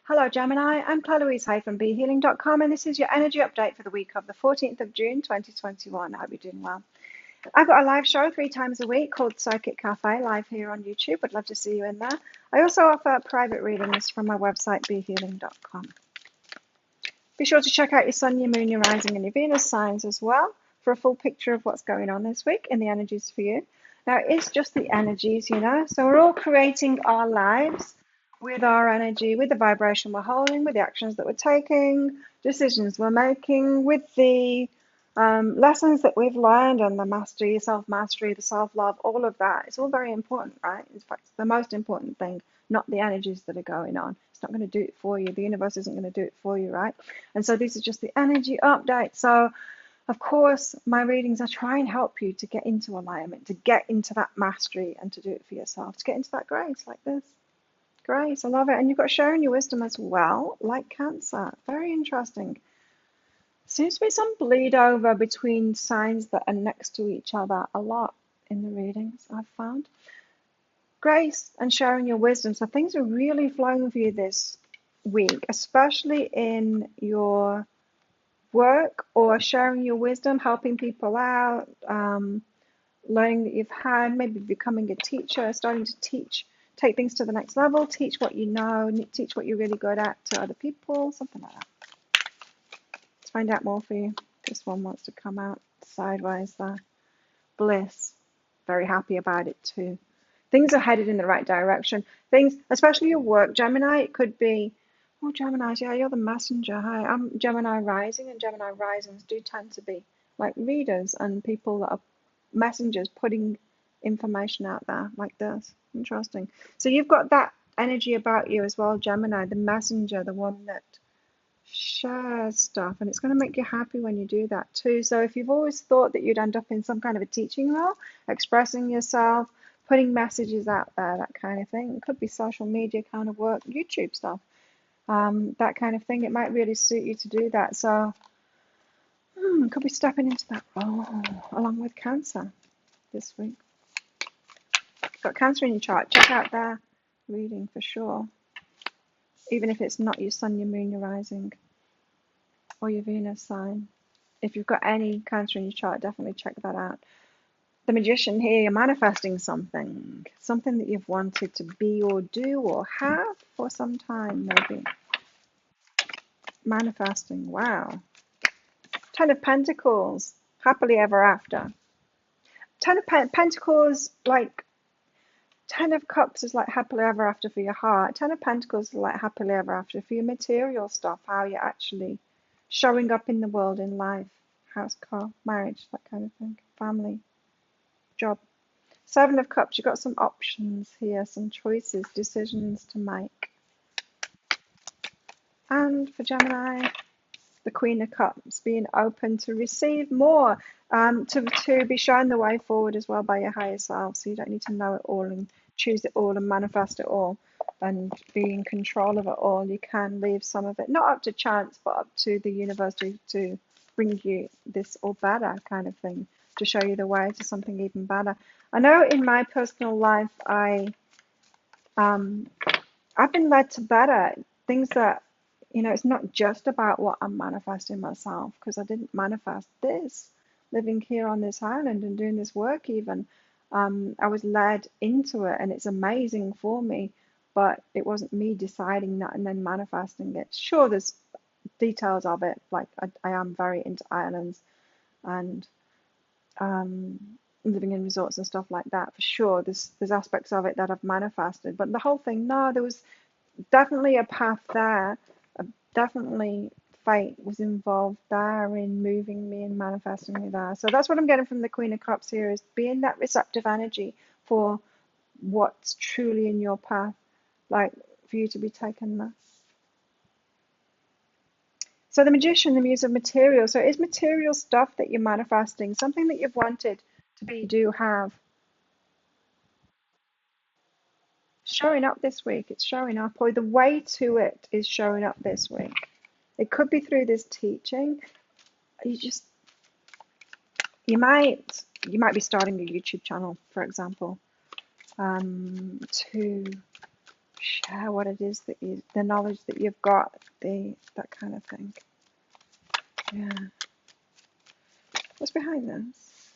Hello, Gemini. I'm Claire Louise Hay from BeHealing.com, and this is your energy update for the week of the 14th of June 2021. I hope you're doing well. I've got a live show 3 times a week called Psychic Cafe live here on YouTube. I'd love to see you in there. I also offer private readings from my website, BeHealing.com. Be sure to check out your Sun, your Moon, your Rising, and your Venus signs as well for a full picture of what's going on this week in the energies for you. Now, it's just the energies, so we're all creating our lives with our energy, with the vibration we're holding, with the actions that we're taking, decisions we're making, with the lessons that we've learned and the mastery, self-mastery, the self-love, all of that. It's all very important, right? In fact, it's the most important thing, not the energies that are going on. It's not going to do it for you. The universe isn't going to do it for you, right? And so these are just the energy updates. So, of course, my readings, I try and help you to get into alignment, to get into that mastery and to do it for yourself, to get into that grace like this. Grace, I love it. And you've got sharing your wisdom as well, like Cancer. Very interesting. Seems to be some bleed over between signs that are next to each other a lot in the readings I've found. Grace and sharing your wisdom. So things are really flowing for you this week, especially in your work or sharing your wisdom, helping people out, learning that you've had, maybe becoming a teacher, starting to teach, take things to the next level, teach what you know, teach what you're really good at to other people, something like that. Let's find out more for you. This one wants to come out sideways there. Bliss. Very happy about it too. Things are headed in the right direction. Things, especially your work, Gemini, it could be, oh, Geminis, yeah, you're the messenger. Hi, I'm Gemini rising, and Gemini risings do tend to be like readers and people that are messengers putting information out there like this. Interesting. So you've got that energy about you as well, Gemini, the messenger, the one that shares stuff, and it's going to make you happy when you do that too. So if you've always thought that you'd end up in some kind of a teaching role, expressing yourself, putting messages out there, that kind of thing, it could be social media kind of work, YouTube stuff, that kind of thing, it might really suit you to do that. So could be stepping into that role along with Cancer this week. Got Cancer in your chart, check out their reading for sure, even if it's not your Sun, your Moon, your Rising, or your Venus sign. If you've got any Cancer in your chart, definitely check that out. The Magician here, you're manifesting something that you've wanted to be or do or have for some time, maybe. Manifesting, wow. Ten of Pentacles, happily ever after. Ten of Pentacles, like, Ten of Cups is like happily ever after for your heart. Ten of Pentacles is like happily ever after for your material stuff, how you're actually showing up in the world, in life, house, car, marriage, that kind of thing, family, job. Seven of Cups, you've got some options here, some choices, decisions to make. And for Gemini, the Queen of Cups, being open to receive more, to be shown the way forward as well by your higher self. So you don't need to know it all and choose it all and manifest it all and be in control of it all. You can leave some of it, not up to chance, but up to the universe to bring you this or better kind of thing, to show you the way to something even better. I know in my personal life, I've been led to better things that, it's not just about what I'm manifesting myself, because I didn't manifest this, living here on this island and doing this work even. I was led into it, and it's amazing for me, but it wasn't me deciding that and then manifesting it. Sure, there's details of it, like I am very into islands and living in resorts and stuff like that, for sure. There's aspects of it that I've manifested, but the whole thing, no, there was definitely a path there. Definitely fate was involved there in moving me and manifesting me there. So that's what I'm getting from the Queen of Cups here, is being that receptive energy for what's truly in your path, like for you to be taken there. So the Magician, the Muse of Material. So it is material stuff that you're manifesting, something that you've wanted to be, do, have. Showing up this week, it's showing up, or the way to it is showing up this week. It could be through this teaching. You might be starting a YouTube channel, for example, to share what it is that the knowledge that you've got, that kind of thing. Yeah. What's behind this?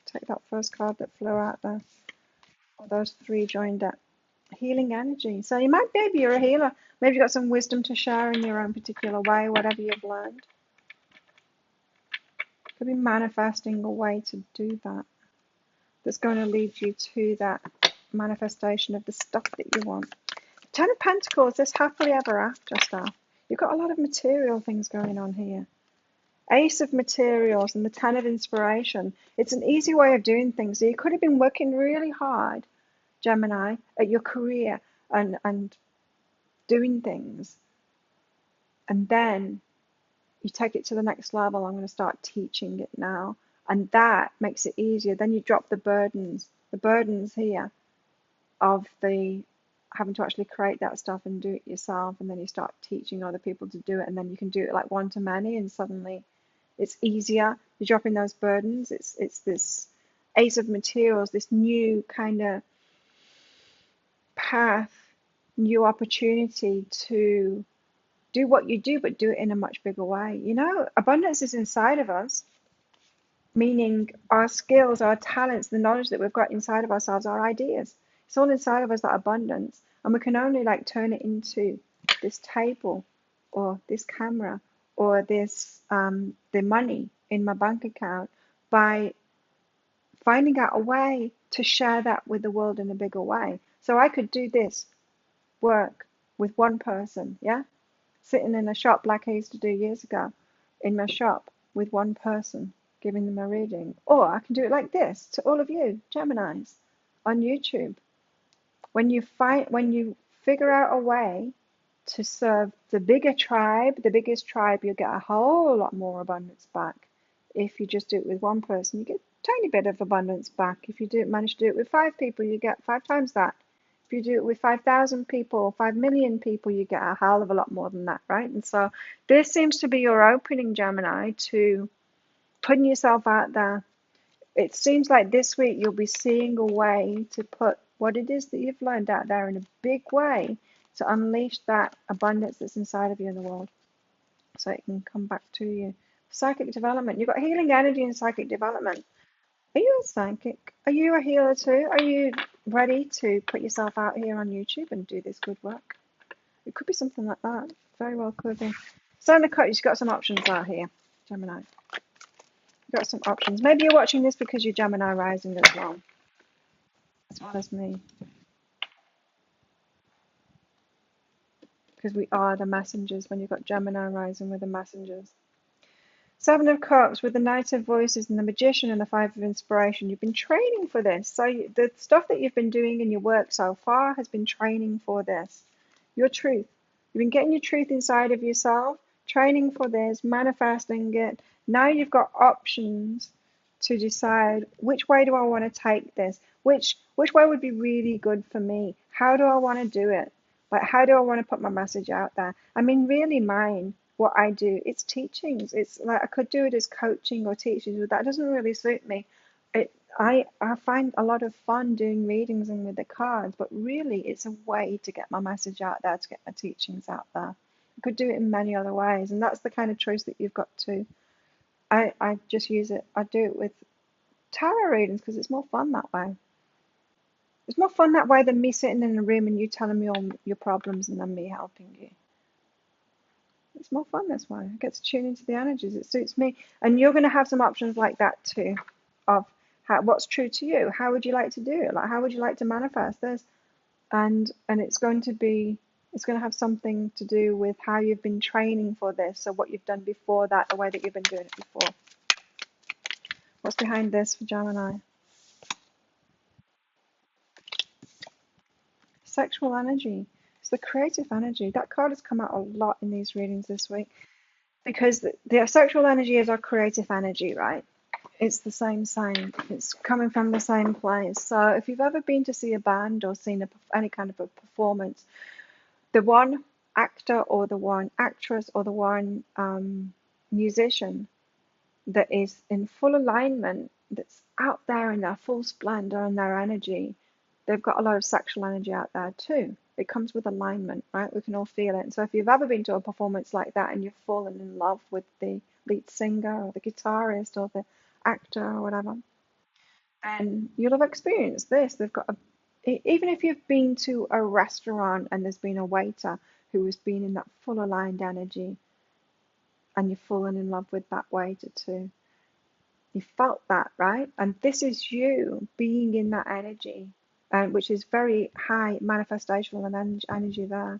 Take that first card that flew out there. Those three joined up. Healing energy. So you might, maybe you're a healer. Maybe you've got some wisdom to share in your own particular way, whatever you've learned. Could be manifesting a way to do that. That's going to lead you to that manifestation of the stuff that you want. Ten of Pentacles, this happily ever after stuff. You've got a lot of material things going on here. Ace of Materials and the Ten of Inspiration. It's an easy way of doing things. So you could have been working really hard, Gemini, at your career and doing things. And then you take it to the next level. I'm going to start teaching it now. And that makes it easier. Then you drop the burdens here of the having to actually create that stuff and do it yourself. And then you start teaching other people to do it. And then you can do it like one to many. And suddenly it's easier. You're dropping those burdens. It's this Ace of Materials, this new kind of path, new opportunity to do what you do, but do it in a much bigger way. You know, abundance is inside of us, meaning our skills, our talents, the knowledge that we've got inside of ourselves, our ideas. It's all inside of us, that abundance. And we can only like turn it into this table or this camera or this the money in my bank account by finding out a way to share that with the world in a bigger way. So I could do this work with one person, yeah? Sitting in a shop like I used to do years ago, in my shop with one person, giving them a reading. Or I can do it like this to all of you, Geminis, on YouTube. When you figure out a way to serve the biggest tribe, you'll get a whole lot more abundance back. If you just do it with one person, you get a tiny bit of abundance back. If you manage to do it with 5 people, you get 5 times that. If you do it with 5,000 people, 5 million people, you get a hell of a lot more than that, right? And so this seems to be your opening, Gemini, to putting yourself out there. It seems like this week you'll be seeing a way to put what it is that you've learned out there in a big way to unleash that abundance that's inside of you in the world so it can come back to you. Psychic development. You've got healing energy and psychic development. Are you a psychic? Are you a healer too? Are you ready to put yourself out here on YouTube and do this good work? It could be something like that. Very well could be. So you've got some options out here, Gemini. You've got some options. Maybe you're watching this because you're Gemini rising as well as me. Because we are the messengers. When you've got Gemini rising, we're the messengers. 7 of Cups with the Knight of Voices and the Magician and the 5 of Inspiration. You've been training for this. So the stuff that you've been doing in your work so far has been training for this. Your truth. You've been getting your truth inside of yourself, training for this, manifesting it. Now you've got options to decide which way do I want to take this? Which way would be really good for me? How do I want to do it? Like, how do I want to put my message out there? I mean, really what I do, it's teachings. It's like I could do it as coaching or teachings, but that doesn't really suit me. I find a lot of fun doing readings and with the cards, but really it's a way to get my message out there, to get my teachings out there. I could do it in many other ways, and that's the kind of choice that you've got too. I just use it. I do it with tarot readings because it's more fun that way. It's more fun that way than me sitting in a room and you telling me all your problems and then me helping you. It's more fun this way. I get to tune into the energies. It suits me. And you're going to have some options like that too, of what's true to you. How would you like to do it? Like, how would you like to manifest this? And it's going to have something to do with how you've been training for this. So what you've done before that, the way that you've been doing it before. What's behind this for Gemini? Sexual energy. It's the creative energy. That card has come out a lot in these readings this week because the sexual energy is our creative energy, right? It's the same sign. It's coming from the same place. So if you've ever been to see a band or seen any kind of a performance, the one actor or the one actress or the one musician that is in full alignment, that's out there in their full splendor and their energy, they've got a lot of sexual energy out there too. It comes with alignment, right? We can all feel it. And so if you've ever been to a performance like that and you've fallen in love with the lead singer or the guitarist or the actor or whatever, then you'll have experienced this. They've got even if you've been to a restaurant and there's been a waiter who has been in that full aligned energy and you've fallen in love with that waiter too. You felt that, right? And this is you being in that energy, which is very high manifestational and energy there.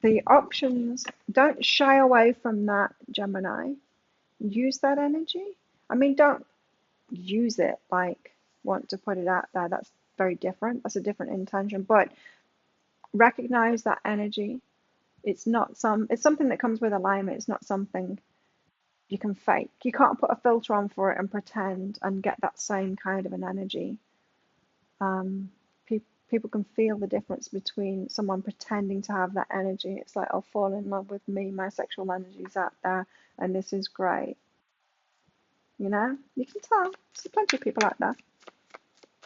The options, don't shy away from that, Gemini. Use that energy. I mean, don't use it like want to put it out there. That's very different. That's a different intention. But recognize that energy. It's something that comes with alignment. It's not something you can fake. You can't put a filter on for it and pretend and get that same kind of an energy. People can feel the difference between someone pretending to have that energy. It's like, I'll fall in love with me. My sexual energy's out there, and this is great. You know, you can tell. There's plenty of people out there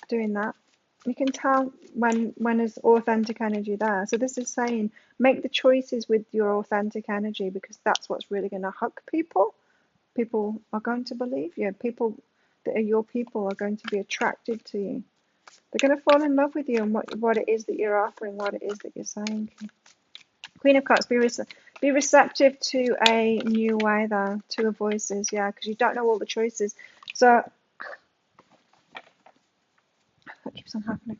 doing that. You can tell when there's authentic energy there. So this is saying, make the choices with your authentic energy, because that's what's really going to hook people. People are going to believe you. People that are your people are going to be attracted to you. They're going to fall in love with you and what it is that you're offering, what it is that you're saying. Queen of Cups, be receptive to a new way there, Two of Voices, yeah, because you don't know all the choices. So that keeps on happening.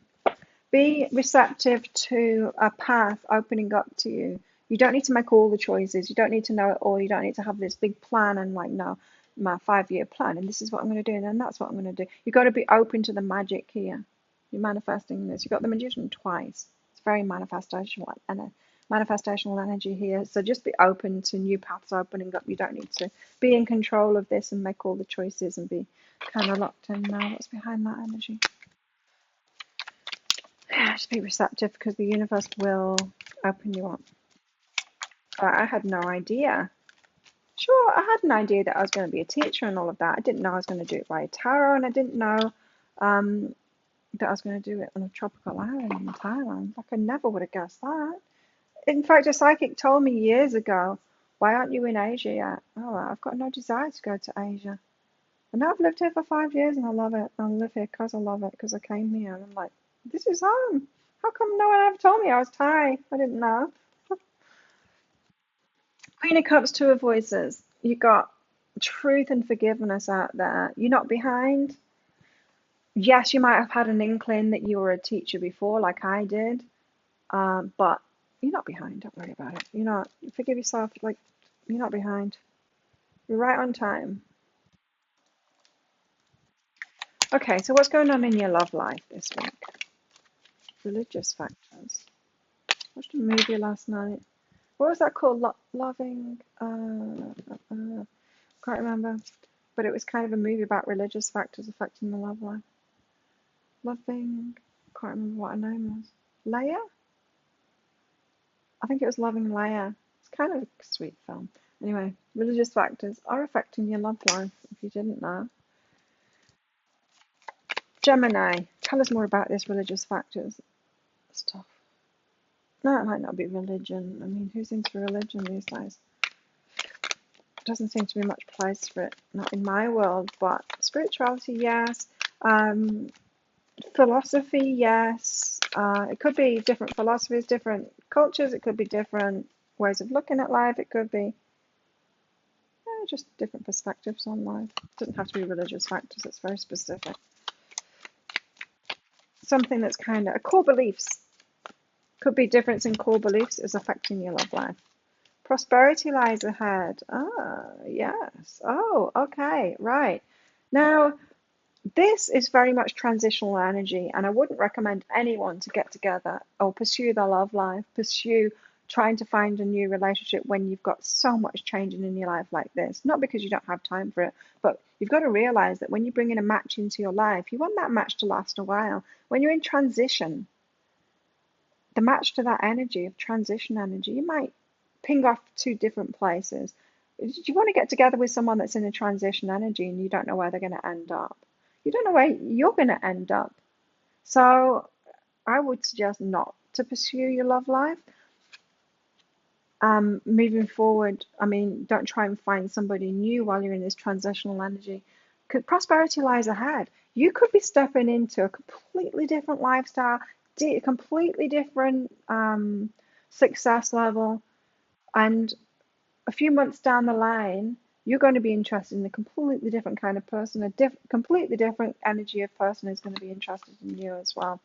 Be receptive to a path opening up to you. You don't need to make all the choices. You don't need to know it all. You don't need to have this big plan and like, no, my 5-year plan, and this is what I'm going to do, and then that's what I'm going to do. You've got to be open to the magic here. You're manifesting this. You've got the Magician twice. It's very manifestational energy here. So just be open to new paths opening up. You don't need to be in control of this and make all the choices and be kind of locked in now. What's behind that energy? Just be receptive, because the universe will open you up. I had no idea. Sure, I had an idea that I was going to be a teacher and all of that. I didn't know I was going to do it via tarot, and I didn't know that I was going to do it on a tropical island in Thailand. Like, I never would have guessed that. In fact, a psychic told me years ago, why aren't you in Asia yet? Oh, I've got no desire to go to Asia. And now I've lived here for 5 years and I love it. I live here because I love it, because I came here. And I'm like, this is home. How come no one ever told me I was Thai? I didn't know. Queen of Cups, Two of Voices. You got truth and forgiveness out there. You're not behind. Yes, you might have had an inkling that you were a teacher before, like I did, but you're not behind. Don't worry about it. You're not. Forgive yourself. Like, you're not behind. You're right on time. Okay, so what's going on in your love life this week? Religious factors. Watched a movie last night. What was that called? Loving? Can't remember. But it was kind of a movie about religious factors affecting the love life. Loving? Can't remember what her name was. Leia? I think it was Loving Leia. It's kind of a sweet film. Anyway, religious factors are affecting your love life, if you didn't know. Gemini, tell us more about this religious factors stuff. No, it might not be religion. I mean, who's into religion these days? Doesn't seem to be much place for it, not in my world, but spirituality, yes. Philosophy, yes. It could be different philosophies, different cultures. It could be different ways of looking at life. It could be just different perspectives on life. It doesn't have to be religious factors. It's very specific. Something that's kind of a core beliefs. Could be difference in core beliefs is affecting your love life. Prosperity lies ahead. Ah, yes. Oh, okay, right. Now, this is very much transitional energy, and I wouldn't recommend anyone to get together or pursue their love life, pursue trying to find a new relationship when you've got so much changing in your life like this. Not because you don't have time for it, but you've got to realize that when you bring in a match into your life, you want that match to last a while. When you're in transition, the match to that energy of transition energy, you might ping off two different places. You want to get together with someone that's in a transition energy and you don't know where they're going to end up. You don't know where you're going to end up. So I would suggest not to pursue your love life. Moving forward, I mean, don't try and find somebody new while you're in this transitional energy. Because prosperity lies ahead. You could be stepping into a completely different lifestyle, completely different success level, and a few months down the line, you're going to be interested in a completely different kind of person, completely different energy of person who's going to be interested in you as well.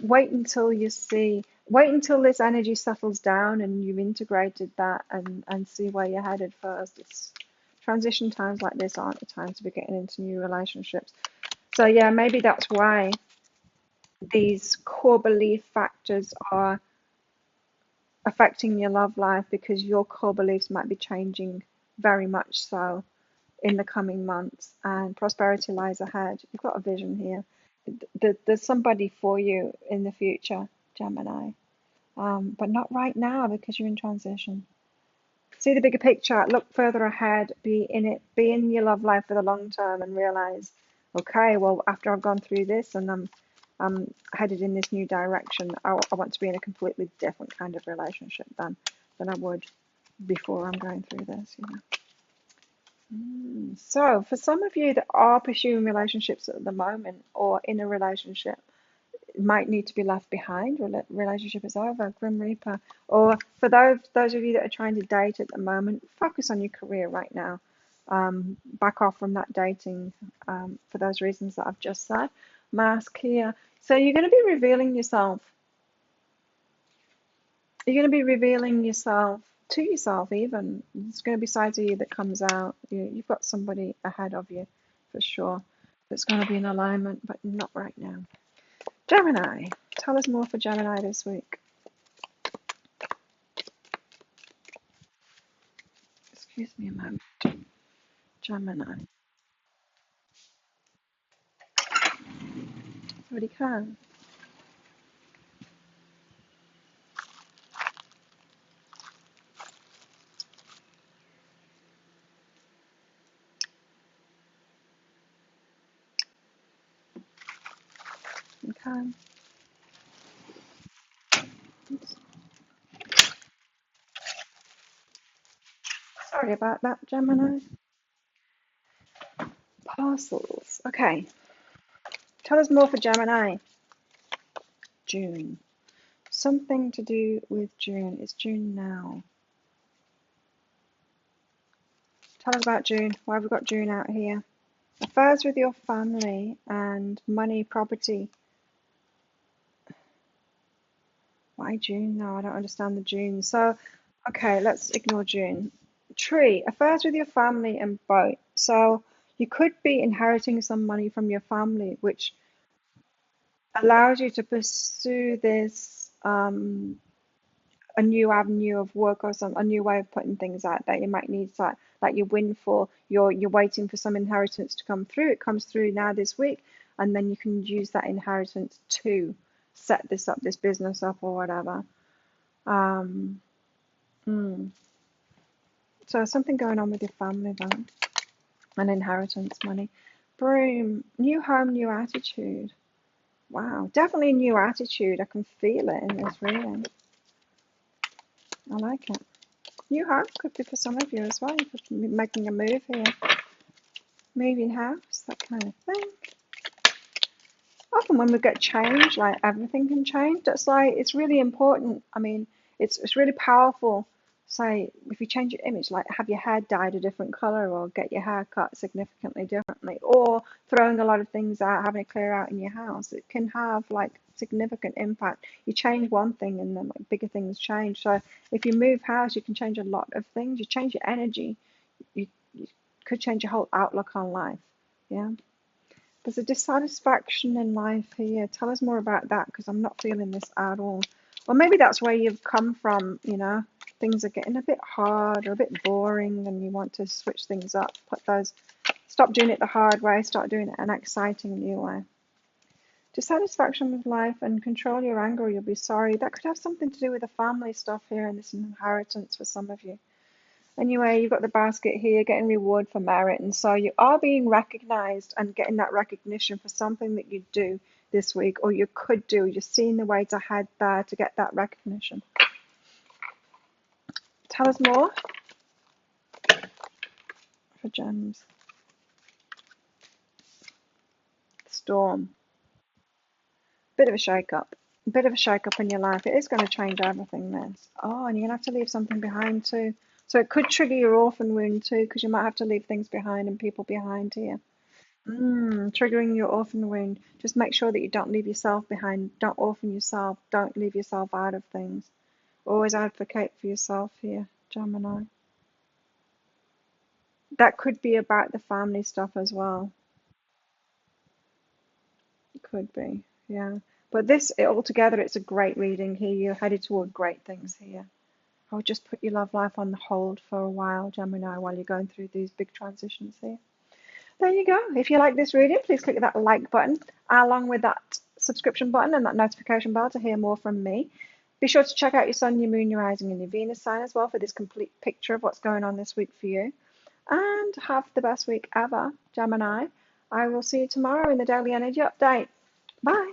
Wait until this energy settles down and you've integrated that, and see where you're headed first. It's transition times like this aren't the time to be getting into new relationships. So yeah, maybe that's why these core belief factors are affecting your love life, because your core beliefs might be changing very much so in the coming months, and prosperity lies ahead. You've got a vision here. There's somebody for you in the future, Gemini, but not right now because you're in transition. See the bigger picture, look further ahead, be in it, be in your love life for the long term, and realize, okay, well, after I've gone through this and I'm headed in this new direction, I want to be in a completely different kind of relationship than I would before I'm going through this, you know. So for some of you that are pursuing relationships at the moment or in a relationship, might need to be left behind. Relationship is over, Grim Reaper. Or for those of you that are trying to date at the moment, focus on your career right now. Back off from that dating for those reasons that I've just said. Mask here. So you're going to be revealing yourself. You're going to be revealing yourself to yourself even. There's going to be sides of you that comes out. You've got somebody ahead of you for sure that's going to be in alignment, but not right now. Gemini, tell us more for Gemini this week. Excuse me a moment. Gemini. Somebody can. Okay. Oops. Sorry about that, Gemini. Parcels. Okay. Tell us more for Gemini. June. Something to do with June. It's June now. Tell us about June. Why have we got June out here? Affairs with your family and money, property. Why June? No, I don't understand the June. So, okay, let's ignore June. Tree, affairs with your family and boat. So you could be inheriting some money from your family, which allows you to pursue this a new avenue of work, or a new way of putting things out that you might need, like your windfall. You're waiting for some inheritance to come through. It comes through now this week, and then you can use that inheritance to set this business up or whatever. Um, mm. So something going on with your family then, and inheritance money. Broom, new home, new attitude. Wow, definitely a new attitude. I can feel it in this reading. I like it. New home could be for some of you as well. You could be making a move here. Moving house, that kind of thing. Often when we get change, like everything can change. That's like, it's really important. I mean, it's really powerful. Say, if you change your image, like have your hair dyed a different color, or get your hair cut significantly differently, or throwing a lot of things out, having it clear out in your house, it can have like significant impact. You change one thing and then like bigger things change. So if you move house, you can change a lot of things. You change your energy, you could change your whole outlook on life. Yeah. There's a dissatisfaction in life here. Tell us more about that, because I'm not feeling this at all. Or maybe that's where you've come from, you know. Things are getting a bit hard or a bit boring and you want to switch things up. Stop doing it the hard way, start doing it an exciting new way. Dissatisfaction with life and control your anger or you'll be sorry. That could have something to do with the family stuff here and this inheritance for some of you. Anyway, you've got the basket here, getting reward for merit, and so you are being recognized and getting that recognition for something that you do this week, or you could do. You're seeing the ways ahead there to get that recognition. Tell us more for gems. Storm. Bit of a shake-up. Bit of a shake-up in your life. It is going to change everything, this. Oh, and you're going to have to leave something behind too. So it could trigger your orphan wound too, because you might have to leave things behind and people behind here. Triggering your orphan wound. Just make sure that you don't leave yourself behind. Don't orphan yourself. Don't leave yourself out of things. Always advocate for yourself here, Gemini. That could be about the family stuff as well. It could be, yeah. But this, altogether, it's a great reading here. You're headed toward great things here. I would just put your love life on the hold for a while, Gemini, while you're going through these big transitions here. There you go. If you like this reading, please click that like button along with that subscription button and that notification bell to hear more from me. Be sure to check out your Sun, your Moon, your Rising, and your Venus sign as well for this complete picture of what's going on this week for you. And have the best week ever, Gemini. I will see you tomorrow in the Daily Energy Update. Bye.